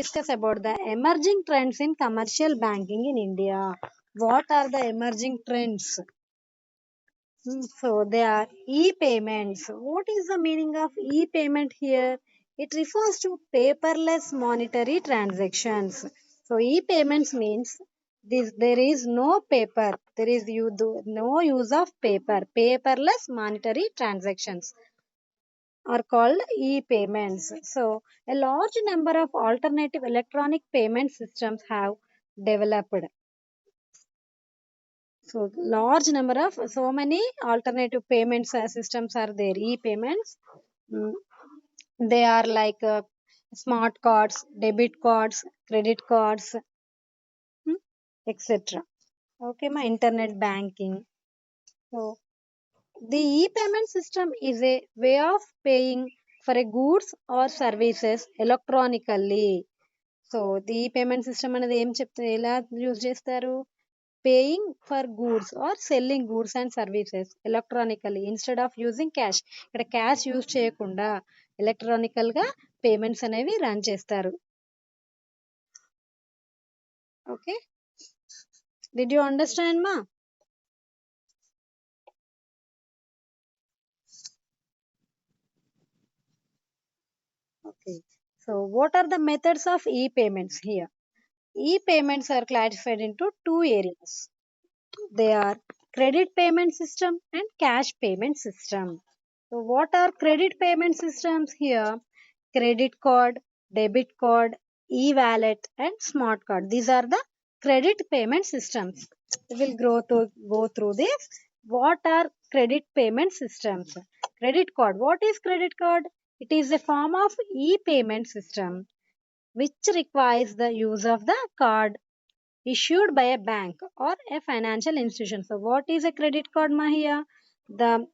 discuss about the emerging trends in commercial banking in India. What are the emerging trends? So they are e-payments. What is the meaning of e-payment here? It refers to paperless monetary transactions. So e-payments means there is no paper. There is no use of paper. Paperless monetary transactions are called e-payments. So a large number of alternative electronic payment systems have developed. So large number of so many alternative payments systems are there. E-payments. Mm, they are like smart cards, debit cards, credit cards, etc. Okay, my internet banking. So the e-payment system is a way of paying for a goods or services electronically. So the e-payment system అనేది ఏం చెప్తుంది ఎలా use చేస్తారు paying for goods or selling goods and services electronically instead of using cash ఇక్కడ cash use చేయకుండా electronical గా payments అనేవి run చేస్తారు ఓకే డిడ్ యూ అండర్స్టాండ్ మా okay so what are the methods of e-payments here e-payments are classified into two areas they are credit payment system and cash payment system. So what are credit payment systems here? Credit card, debit card, e-wallet and smart card. These are the credit payment systems. We will go through this. What are credit payment systems? Credit card. What is credit card? It is a form of e-payment system which requires the use of the card issued by a bank or a financial institution. So what is a credit card, Mahia? The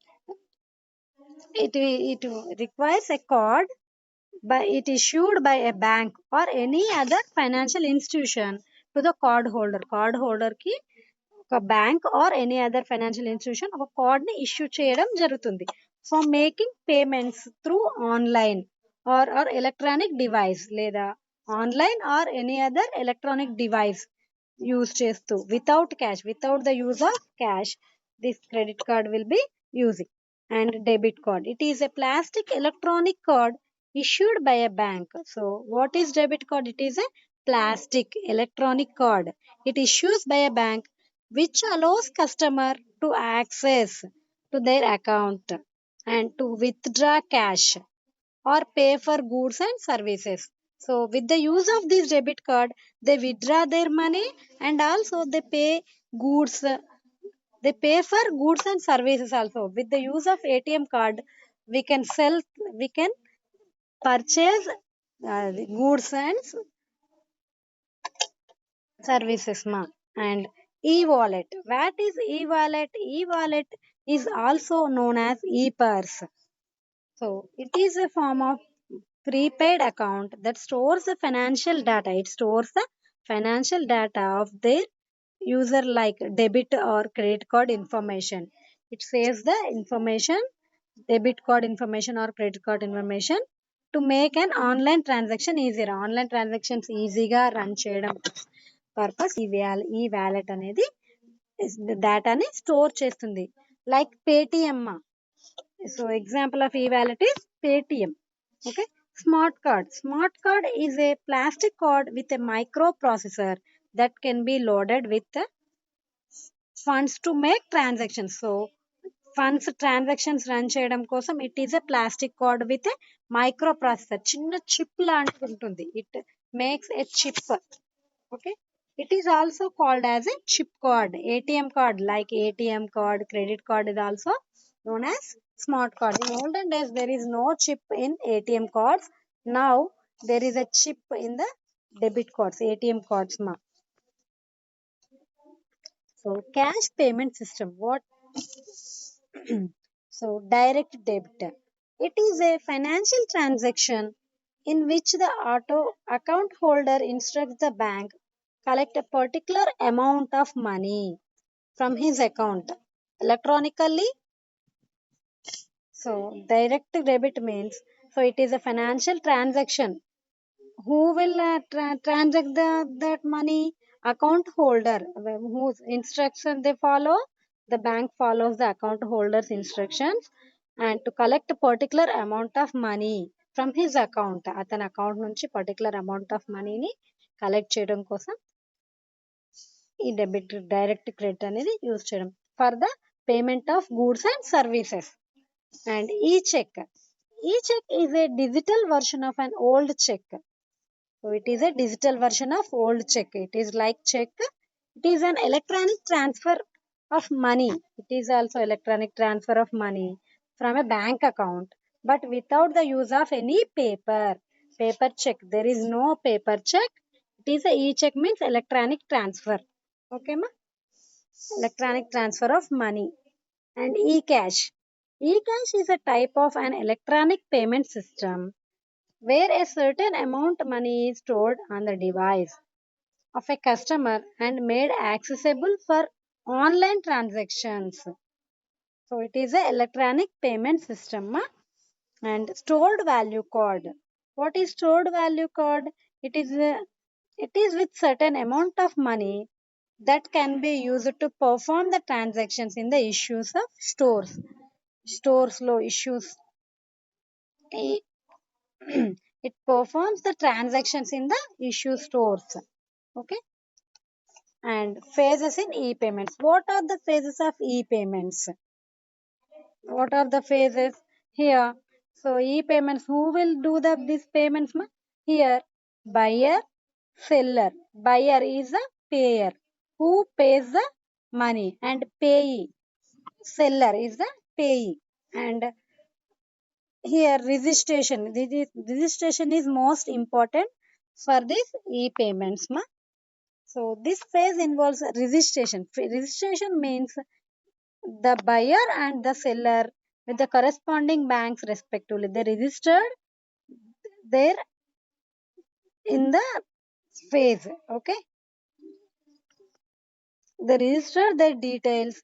it requires a card by it issued by a bank or any other financial institution to the card holder. Card holder ki ఒక bank or any other financial institution ఒక card ని issue చేయడం జరుగుతుంది for making payments through online or electronic device లేదా online or any other electronic device use చేస్తూ without cash without the use of cash this credit card will be using and debit card. It is a plastic electronic card issued by a bank. So, what is debit card? It is a plastic electronic card. It issues by a bank which allows customer to access to their account and to withdraw cash or pay for goods and services. So, with the use of this debit card, they withdraw their money and also they pay goods they pay for goods and services also. With the use of ATM card, we can purchase goods and services. Ma. And e-wallet. What is e-wallet? E-wallet is also known as e-purse. So it is a form of prepaid account that stores the financial data. It stores the financial data of their user like debit or credit card information. It saves the information, debit card information or credit card information to make an online transaction easier. Online transactions ఈజీగా run చేయడం purpose e wallet అనేది డేటాని store చేస్తుంది like Paytm so example of e wallet is Paytm okay smart card is a plastic card with a microprocessor that can be loaded with funds to make transactions. So funds transactions run చేయడం కోసం it is a plastic card with a microprocessor చిన్న chip లాంటిది ఉంటుంది it makes a chip okay it is also called as a chip card ATM card like ATM card credit card is also known as smart card in olden days there is no chip in ATM cards now there is a chip in the debit cards ATM cards ma so cash payment system what so direct debit it is a financial transaction in which the auto account holder instructs the bank collect a particular amount of money from his account electronically. So direct debit means so it is a financial transaction who will transact that money? Account holder. Whose instruction they follow? The bank follows the account holder's instructions and to collect a particular amount of money from his account. అతని account నుంచి particular amount of మనీని collect చేయడం కోసం ఈ debit direct credit అనేది use చేయడం for the payment of goods and services. And e cheque is a digital version of an old cheque. So it is a digital version of old check. It is like check. It is an electronic transfer of money. It is also electronic transfer of money from a bank account, but without the use of any paper. Paper check. There is no paper check. It is a e-check means electronic transfer. Okay, ma? Electronic transfer of money. And e-cash. E-cash is a type of an electronic payment system where a certain amount money is stored on the device of a customer and made accessible for online transactions. So it is a electronic payment system. And stored value code. What is stored value code? It is with certain amount of money that can be used to perform the transactions in the issues of stores. Stores low issues. It performs the transactions in the issue stores. Okay. And phases in e-payments. What are the phases of e-payments? What are the phases here? So e-payments, who will do these payments? Here, buyer, seller. Buyer is a payer who pays the money, and payee, seller is the payee. And here registration. Registration is most important for these e-payments. So this phase involves registration. Registration means the buyer and the seller with the corresponding banks respectively. They registered there in the phase. Okay. They registered their details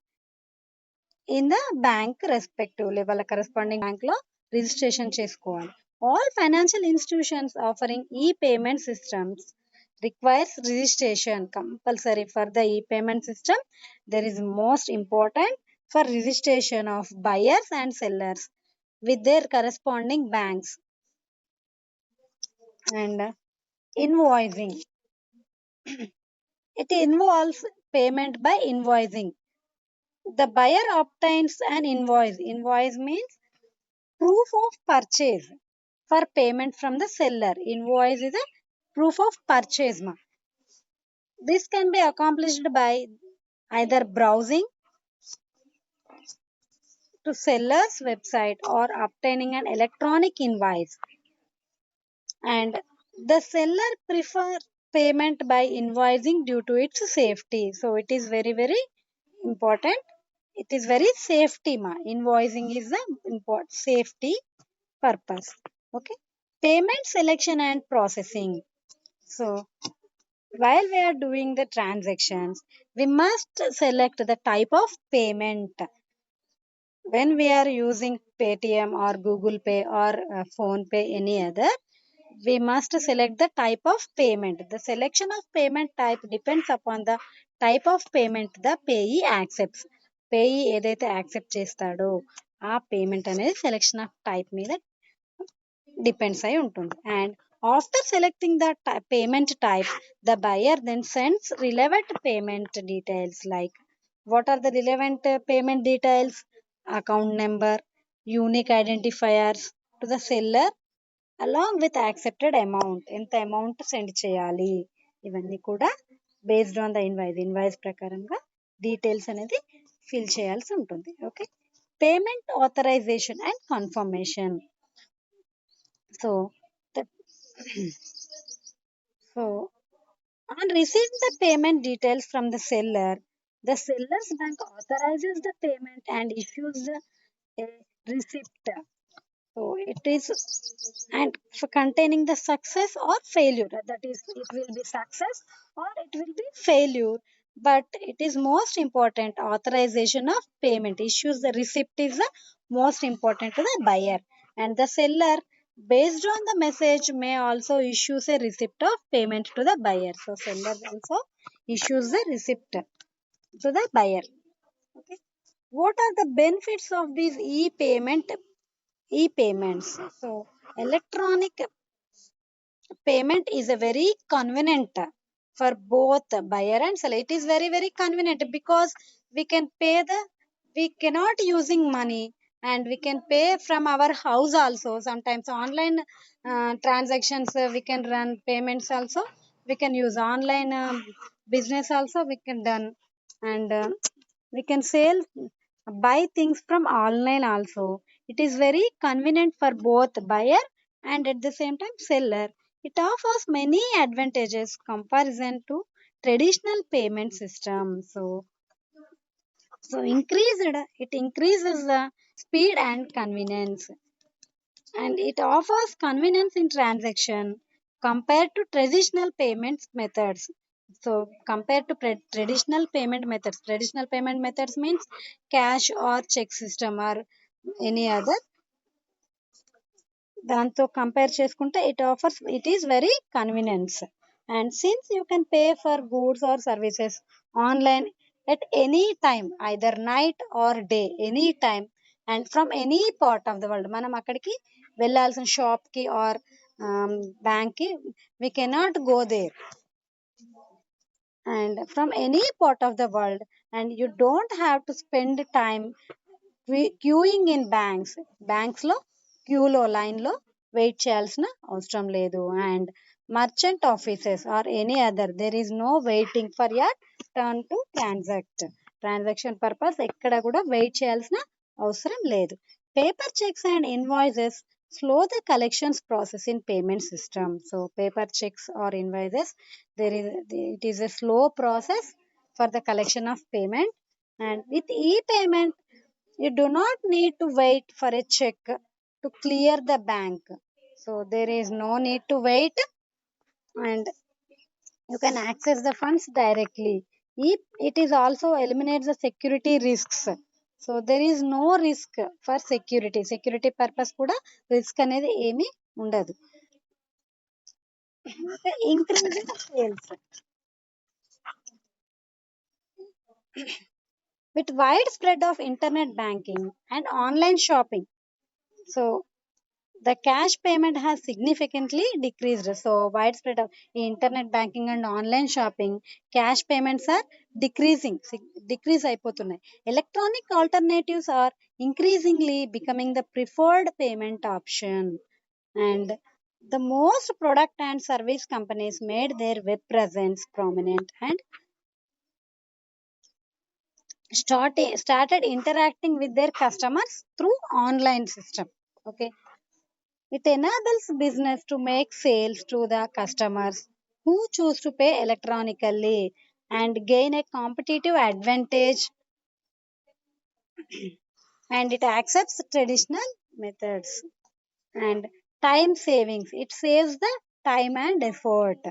in the bank respectively. వాళ్ళ corresponding bank లో registration చేసుకోవాలి. All financial institutions offering e-payment systems requires registration compulsory for the e-payment system. There is most important for registration of buyers and sellers with their corresponding banks. And invoicing, it involves payment by invoicing. The buyer obtains an invoice means proof of purchase for payment from the seller. Invoice is a proof of purchase. This can be accomplished by either browsing to seller's website or obtaining an electronic invoice. And the seller prefer payment by invoicing due to its safety. So it is very very important. It is very safety. Invoicing is the important safety purpose. Okay. Payment selection and processing. So while we are doing the transactions, we must select the type of payment. When we are using Paytm or Google Pay or Phone Pay, any other, we must select the type of payment. The selection of payment type depends upon the type of payment the payee accepts. Payee ఏదైతే accept చేస్తాడో ఆ payment అనేది selection of type మీద depends అయి ఉంటుంది. And after selecting the payment type, the buyer then sends relevant payment details like what are the relevant payment details, account number, unique identifiers to the seller along with accepted amount. ఎంత amount send చేయాలి ఇవన్నీ కూడా based on the invoice ప్రకారంగా details అనేది fill చేయాల్సి ఉంటుంది. Okay. Payment authorisation and confirmation. So, the, so on receiving the payment details from the seller's bank authorizes the payment and issues a receipt. So it is and for containing the success or failure. That is, it will be success or it will be failure. But it is most important authorization of payment issues. The receipt is the most important to the buyer, and the seller Based on the message may also issues a receipt of payment to the buyer. So seller also issues the receipt to the buyer. Okay. What are the benefits of these e-payments? So electronic payment is a very convenient for both buyer and seller. It is very very convenient because we can pay the we cannot using money, and we can pay from our house also. Sometimes online transactions, we can run payments also. We can use online business also we can done, and we can sell buy things from online also. It is very convenient for both buyer and at the same time seller. It offers many advantages comparison to traditional payment system. So it increases the speed and convenience, and it offers convenience in transaction compared to traditional payments methods. So compared to traditional payment methods means cash or check system or any other. దాంతో compare చేసుకుంటే it is very convenience. And since you can pay for goods or services online at any time, either night or day, any time, and from any part of the world, మనం అక్కడికి వెళ్ళాల్సిన shop కి or bank కి we cannot go there, and from any part of the world, and you don't have to spend time queuing in banks లో క్యూలో line లో wait చేయాల్సిన అవసరం లేదు. And merchant offices or any other there is no waiting for your turn to transaction purpose ఎక్కడ కూడా wait చేయాల్సిన అవసరం లేదు. Paper cheques and invoices slow the collections process in payment system. So paper checks or invoices, it is a slow process for the collection of payment. And with e-payment, you do not need to wait for a check to clear the bank. So there is no need to wait, and you can access the funds directly. It is also eliminates the security risks. So there is no risk for security purpose kuda risk అనేది ఏమీ ఉండదు. Increase in sales. With widespread of internet banking and online shopping, so the cash payment has significantly decreased. So widespread of internet banking and online shopping, cash payments are decrease అయిపోతున్నాయి. Electronic alternatives are increasingly becoming the preferred payment option, and the most product and service companies made their web presence prominent and started interacting with their customers through online system. Okay. It enables business to make sales to the customers who choose to pay electronically and gain a competitive advantage, and it accepts traditional methods. And time savings, it saves the time and effort.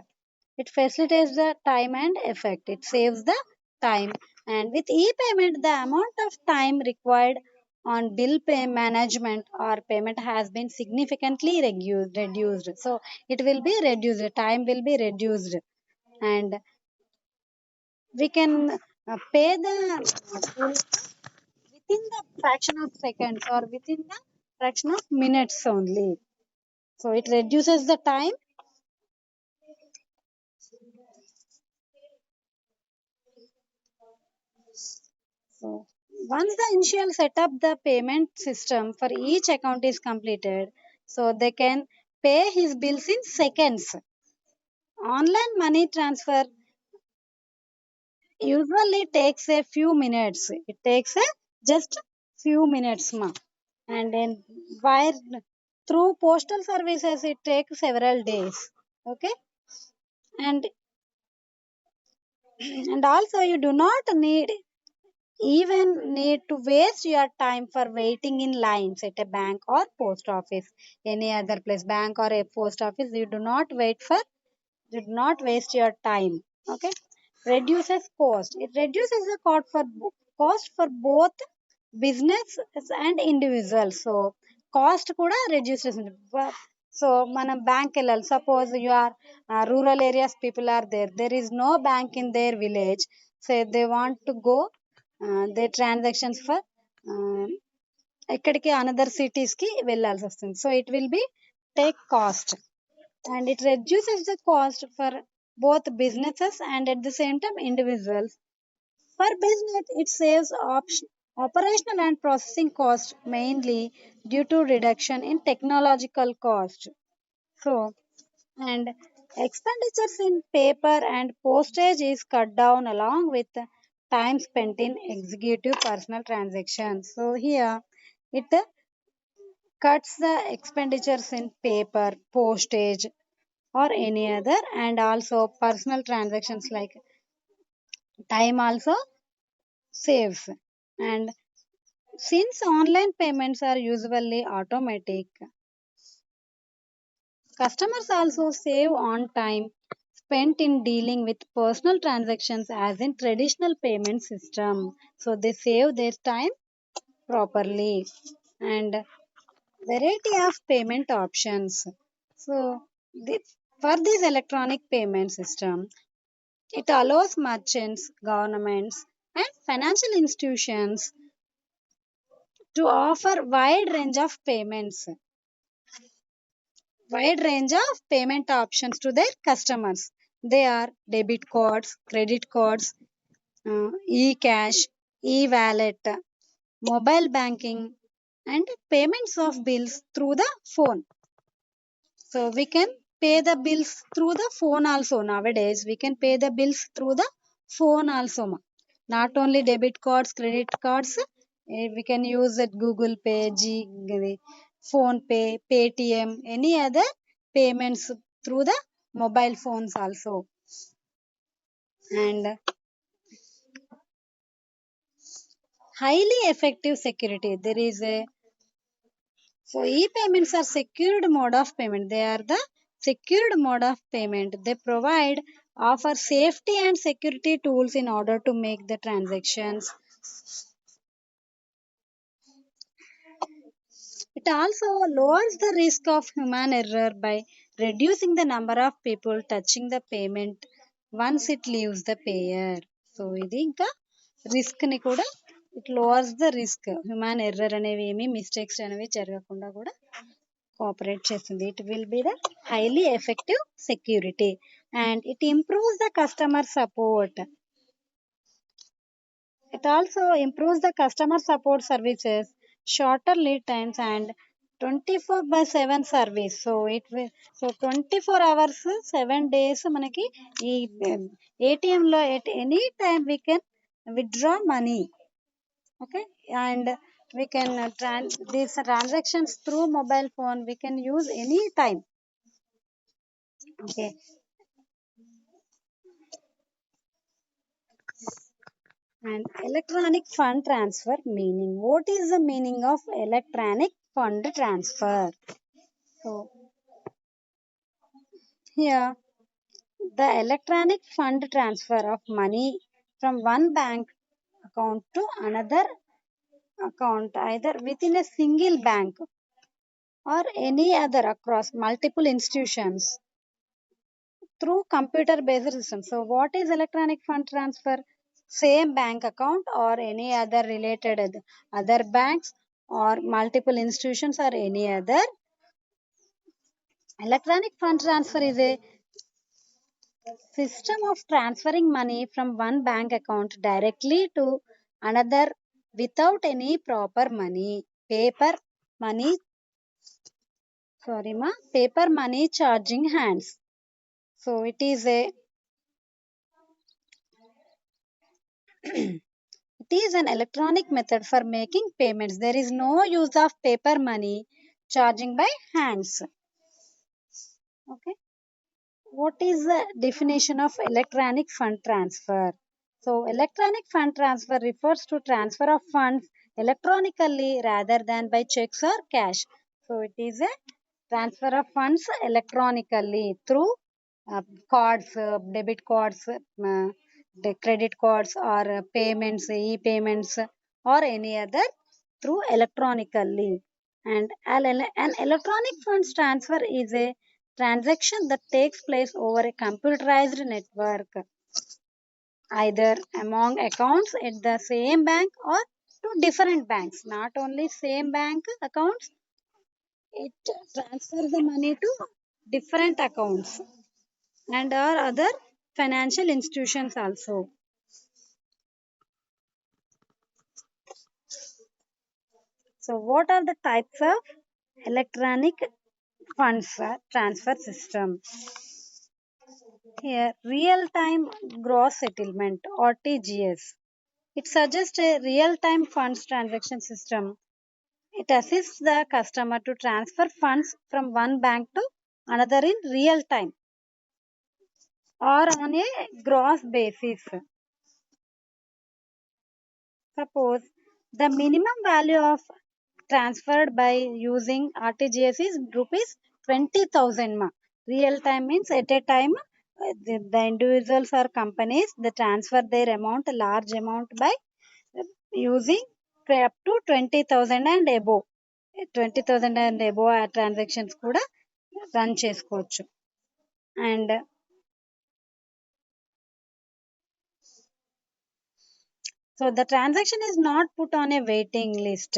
It facilitates the time and effort. It saves the time. And with e-payment, the amount of time required on bill pay management or payment has been significantly reduced. So it will be reduced. The time will be reduced, and we can pay the bill within the fraction of seconds or within the fraction of minutes only. So it reduces the time. So once the initial setup the payment system for each account is completed, so they can pay his bills in seconds. Online money transfer usually takes a few minutes. It takes a just few minutes, ma. And then wire through postal services it takes several days. Okay, and and also you do not need to waste your time for waiting in lines at a bank or post office, any other place, bank or a post office. You do not waste your time. Okay. Reduces cost, it reduces the cost for both business and individuals. So cost kuda reduces. So మనం bank వెళ్ళాలి. Suppose you are rural areas people are there is no bank in their village. So they want to go they transactions for ఎక్కడికి another cities కి వెళ్ళాల్సి వస్తుంది. So it will be take cost and it reduces the cost for both businesses and at the same time individuals. For business, it saves operational and processing cost mainly due to reduction in technological cost. So, and expenditures in paper and postage is cut down along with the time spent in executive personal transactions. So here it cuts the expenditures in paper, postage, or any other, and also personal transactions like time also saves. And since online payments are usually automatic, customers also save on time spent in dealing with personal transactions as in traditional payment system. So they save their time properly. And variety of payment options. So the, for this electronic payment system, it allows merchants, governments, and financial institutions to offer wide range of payment options to their customers. They are debit cards, credit cards, e-cash, e-wallet, mobile banking, and payments of bills through the phone. So we can pay the bills through the phone also. Nowadays, we can pay the bills through the phone also. Not only debit cards, credit cards, we can use it Google Pay, Phone Pay, Paytm, any other payments through the mobile phones also. And highly effective security. There is a So e-payments are secured mode of payment. They are the secured mode of payment. They provide offer safety and security tools in order to make the transactions. It also lowers the risk of human error by reducing the number of people touching the payment once it leaves the payer. So ఇది ఇంకా risk ని కూడా it లోవర్స్ the risk human error అనేవి ఏమి mistakes అనేవి జరగకుండా కూడా cooperate చేస్తుంది. It will be the highly effective security and it improves the customer support. It also improves the customer support services, shorter lead times, and 24 by 7 service. So it will 24 hours 7 days మనకి ఈ ATM లో at any time we can withdraw money. Okay, and we can these transactions through mobile phone we can use any time. Okay, and electronic fund transfer meaning. What is the meaning of electronic fund transfer? So here the electronic fund transfer of money from one bank account to another account either within a single bank or any other across multiple institutions through computer based system. So what is electronic fund transfer? Same bank account or any other related other banks or multiple institutions or any other. Electronic fund transfer is a system of transferring money from one bank account directly to another without any proper money paper money charging hands. So it is a it is an electronic method for making payments. There is no use of paper money charging by hands. Okay. What is the definition of electronic fund transfer? So electronic fund transfer refers to transfer of funds electronically rather than by checks or cash. So it is a transfer of funds electronically through cards, debit cards, the credit cards or payments, e-payments or any other through electronically. And an electronic funds transfer is a transaction that takes place over a computerized network, either among accounts at the same bank or to different banks. Not only same bank accounts, it transfers the money to different accounts and or other financial institutions also. So what are the types of electronic funds transfer system? Here, real-time gross settlement or TGS. It suggests a real-time funds transaction system. It assists the customer to transfer funds from one bank to another in real time or on a gross basis. Suppose the minimum value of transferred by using RTGS is rupees 20,000 ma. Real time means at a time the individuals or companies they transfer their amount, a large amount by using up to 20,000 and above. 20,000 and above transactions కూడా run చేసుకోవచ్చు. And so the transaction is not put on a waiting list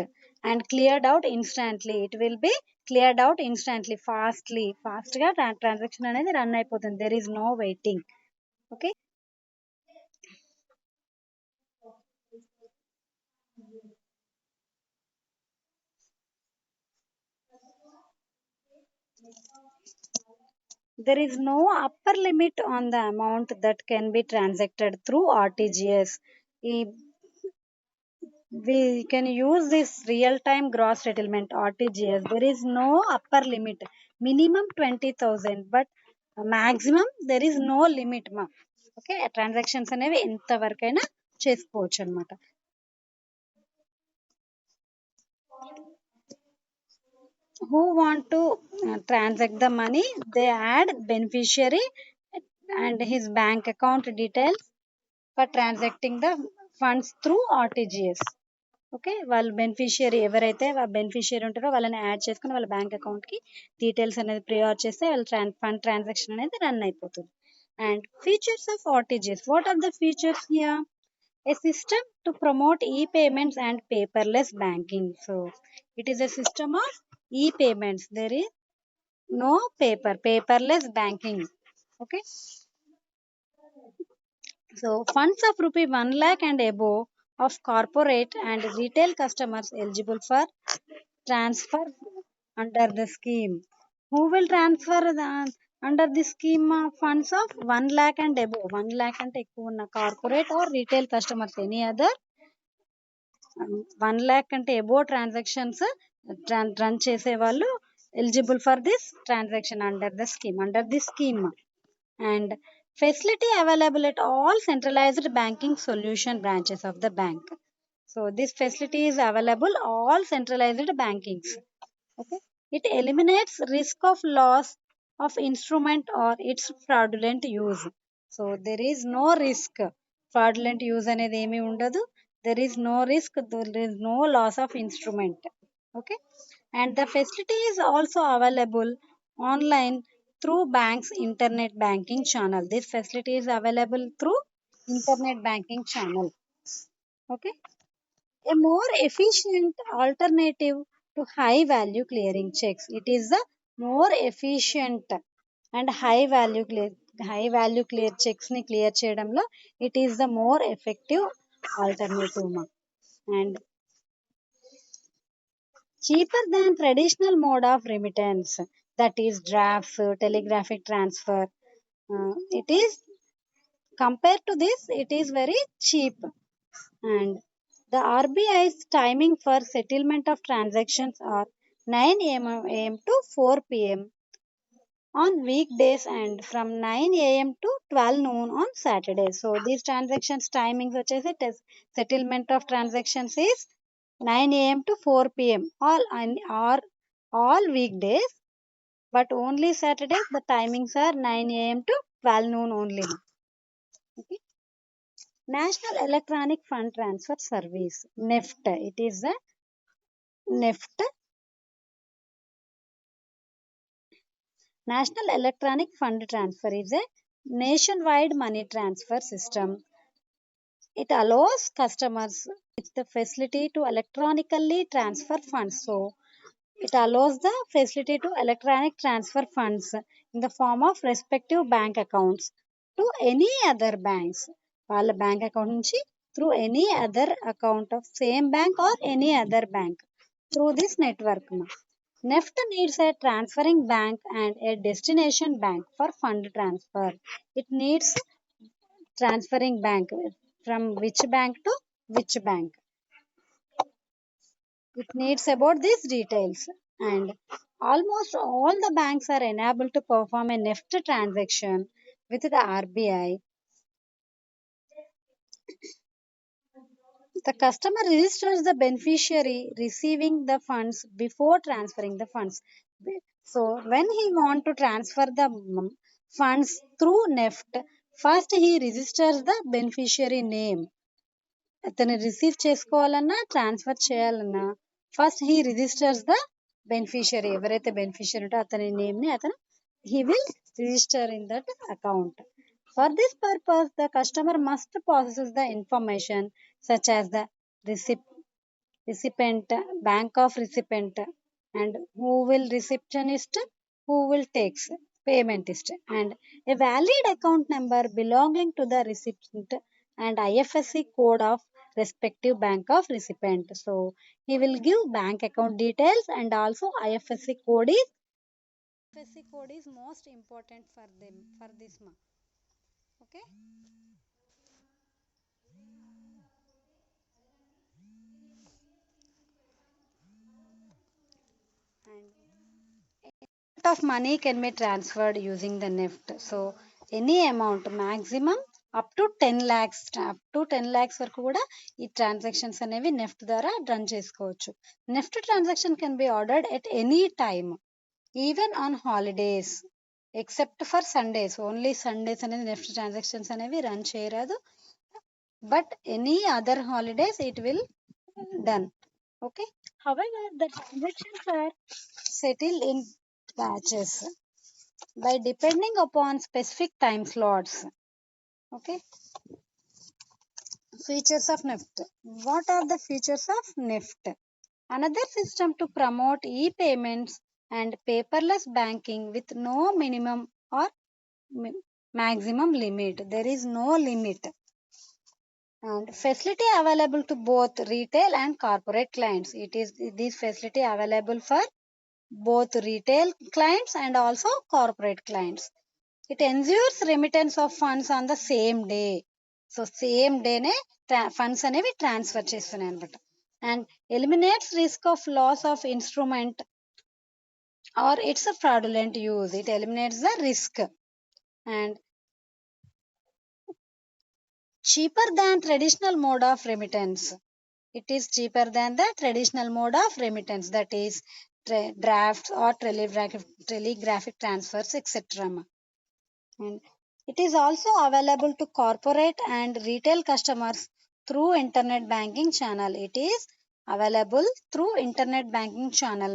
and cleared out instantly. It will be cleared out instantly, fastly. Fast గా transaction అనేది run అయిపోతుంది. There is no waiting. Okay. There is no upper limit on the amount that can be transacted through RTGS. We can use this real time gross settlement RTGS. There is no upper limit, minimum 20,000, but maximum there is no limit ma. Okay, transactions అనేవి ఎంత వరకైనా చేసుకోవచ్చు అన్నమాట. Who want to transact the money, they add beneficiary and his bank account details for transacting the funds through RTGS. Okay, వాళ్ళు beneficiary ఎవరైతే beneficiary ఉంటారో వాళ్ళని add చేసుకుని వాళ్ళ బ్యాంక్ అకౌంట్కి డీటెయిల్స్ అనేది ప్రియార్ చేస్తే వాళ్ళ ఫండ్ ట్రాన్సాక్షన్ అనేది రన్ అయిపోతుంది. And features of RTGS, what are the features here? A system to promote e-payments and paperless banking. So it is a system of e-payments. There is no paperless banking. Okay. So funds of rupee 1 lakh and above of corporate and retail customers eligible for transfer under the scheme. Who will transfer the under the scheme funds of 1 lakh and above? 1 lakh and ఎక్కువ ఉన్న corporate or retail customers, any other 1 lakh అంటే above transactions run చేసే వాళ్ళు eligible for this transaction under the scheme. And facility available at all centralized banking solution branches of the bank. So this facility is available all centralized bankings. Okay, it eliminates risk of loss of instrument or its fraudulent use. So there is no risk, fraudulent use అనేది ఏమీ ఉండదు. There is no risk, there is no loss of instrument. Okay, and the facility is also available online through bank's internet banking channel. This facility is available through internet banking channel. Okay, a more efficient alternative to high value clearing checks. It is the more efficient and high value clear checks ni clear చేయడంలో it is the more effective alternative ma. And cheaper than traditional mode of remittance, that is drafts, telegraphic transfer. It is compared to this it is very cheap. And the RBI's timing for settlement of transactions are 9 a.m. to 4 p.m. on weekdays and from 9 a.m. to 12 noon on Saturdays. So these transactions timings వచ్చేసి settlement of transactions is 9 a.m. to 4 p.m. all weekdays, but only Saturdays the timings are 9 a.m. to 12 noon only. Okay. National Electronic Fund Transfer Service, NEFT. It is a NEFT. National Electronic Fund Transfer is a nationwide money transfer system. It allows customers with the facility to electronically transfer funds. So it allows the facility to electronic transfer funds in the form of respective bank accounts to any other banks. వాళ్ళ bank account నుంచి through any other account of same bank or any other bank through this network. NEFT needs a transferring bank and a destination bank for fund transfer. It needs transferring bank from which bank to which bank. It needs about these details, and almost all the banks are enabled to perform a NEFT transaction with the RBI. The customer registers the beneficiary receiving the funds before transferring the funds. So when he want to transfer the funds through NEFT, first he registers the beneficiary name. అతను receive చేసుకోవాలన్నా transfer చేయాలన్నా first he registers the beneficiary. ఎవరైతే beneficiary ఉంటే అతని name ని అతను he will register in that account. For this purpose the customer must process the information such as the recipient, bank of recipient, and who will receptionist, who will takes paymentist, and a valid account number belonging to the recipient and IFSC code of respective bank of recipient. So he will give bank account details, and also IFSC code is most important for them for this month. Okay. And of money can be transferred using the NEFT. So any amount maximum up to 10 lakhs వరకు కూడా ఈ transactions అనేవి NEFT ద్వారా run చేసుకోవచ్చు. NEFT transaction can be ordered at any time even on holidays except for Sundays. Only Sundays అనేది NEFT transactions అనేవి run చేయరాదు. But any other holidays it will done. Okay. However, the transactions are settled in batches by depending upon specific time slots. Okay. Features of NEFT. What are the features of NEFT? Another system to promote e-payments and paperless banking with no minimum or maximum limit. There is no limit. And facility available to both retail and corporate clients. It is this facility available for both retail clients and also corporate clients. It ensures remittance of funds on the same day. So same day ne funds అనేవి transfer చేస్తున్నాయి అనమాట. And eliminates risk of loss of instrument or its a fraudulent use. It eliminates the risk. And cheaper than traditional mode of remittance. It is cheaper than the traditional mode of remittance, that is drafts or telegraphic transfers, etc. And it is also available to corporate and retail customers through internet banking channel. It is available through internet banking channel.